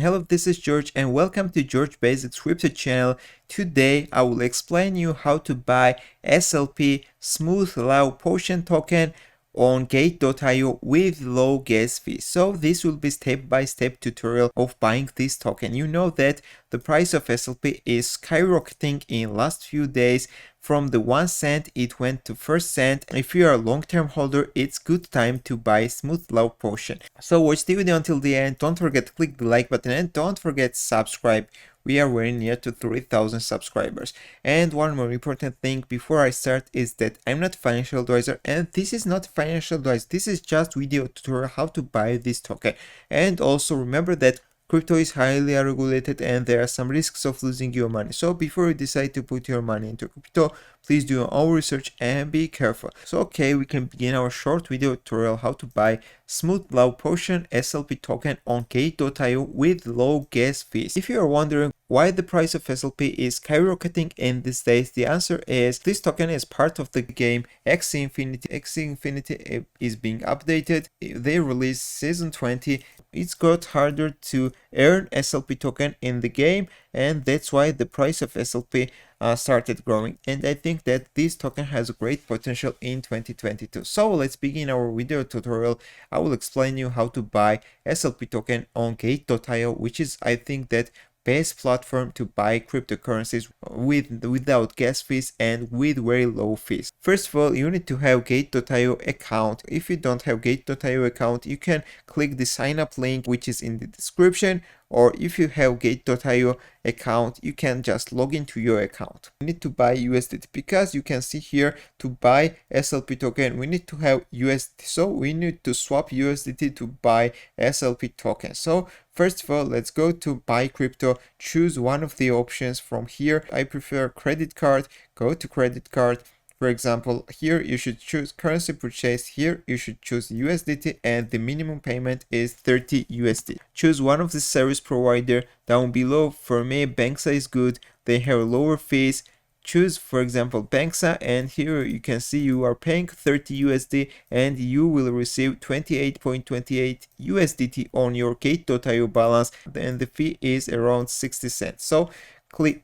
Hello, this is George and welcome to George Basics Crypto channel. Today I will explain you how to buy SLP Smooth Allow Potion token on Gate.io with low gas fees. So this will be step-by-step tutorial of buying this token. You know that the price of SLP is skyrocketing in last few days. From the 1 cent it went to 1 cent. If you are a long-term holder, it's good time to buy Smooth Allow Potion. So watch the video until the end. Don't forget to click the like button and don't forget to subscribe. We are very near to 3,000 subscribers. And one more important thing before I start is that I'm not a financial advisor and this is not financial advice. This is just video tutorial how to buy this token. And also remember that crypto is highly regulated and there are some risks of losing your money. So before you decide to put your money into crypto, please do your own research and be careful. So okay, we can begin our short video tutorial how to buy Smooth Allow Potion SLP token on Gate.io with low gas fees. If you are wondering why the price of SLP is skyrocketing in these days, the answer is this token is part of the game Axie Infinity. Axie Infinity is being updated. They released season 20. It's got harder to earn SLP token in the game, and that's why the price of SLP started growing. And I think that this token has a great potential in 2022. So let's begin our video tutorial. I will explain you how to buy SLP token on Gate.io, which is, I think, that best platform to buy cryptocurrencies without gas fees and with very low fees. First of all, you need to have Gate.io account. If you don't have Gate.io account, you can click the sign up link which is in the description, or if you have Gate.io account, you can just log into your account. You need to buy USDT because you can see here to buy SLP token we need to have USDT, so we need to swap USDT to buy SLP token. So first of all, let's go to buy crypto, choose one of the options from here. I prefer credit card. Go to credit card. For example, here you should choose currency purchase. Here you should choose USDT and the minimum payment is 30 USD. Choose one of the service provider. Down below, for me, Banksa is good. They have lower fees. Choose, for example, Banksa, and here you can see you are paying 30 USD and you will receive 28.28 USDT on your Gate.io balance, and the fee is around 60 cents. So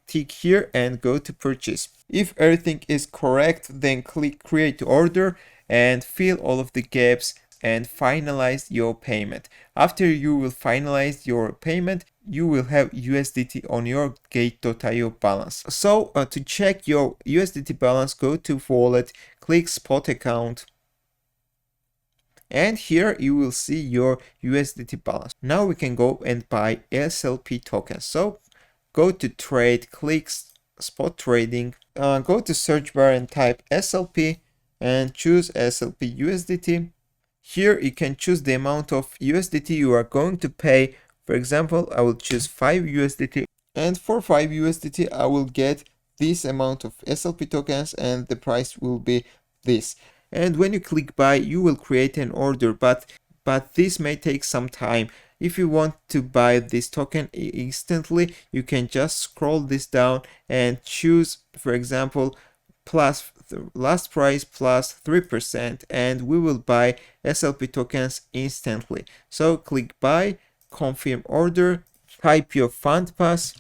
tick here and go to purchase. If everything is correct, then click create order and fill all of the gaps and finalize your payment. After you will finalize your payment, you will have USDT on your Gate.io balance. So to check your USDT balance, go to wallet, click spot account, and here you will see your USDT balance. Now we can go and buy SLP tokens. So go to trade, click spot trading, go to search bar and type SLP and choose SLP USDT. Here you can choose the amount of USDT you are going to pay. For example, I will choose 5 USDT, and for 5 USDT I will get this amount of SLP tokens and the price will be this. And when you click buy, you will create an order, but this may take some time. If you want to buy this token instantly, you can just scroll this down and choose, for example, plus last price plus 3%, and we will buy SLP tokens instantly. So click buy, confirm order, type your fund pass,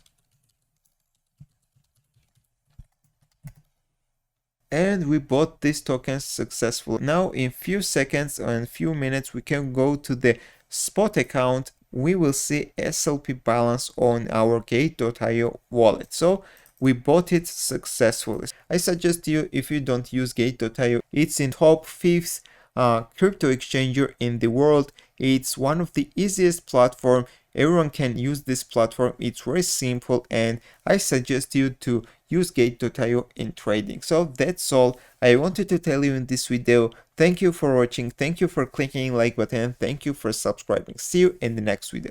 and we bought these tokens successfully. Now in few seconds and few minutes we can go to the spot account. We will see SLP balance on our Gate.io wallet. So we bought it successfully. I suggest you, if you don't use Gate.io, it's in top 5th crypto exchanger in the world. It's one of the easiest platform. Everyone can use this platform. It's very simple and I suggest you to use Gate.io in trading. So that's all I wanted to tell you in this video. Thank you for watching. Thank you for clicking like button. Thank you for subscribing. See you in the next video.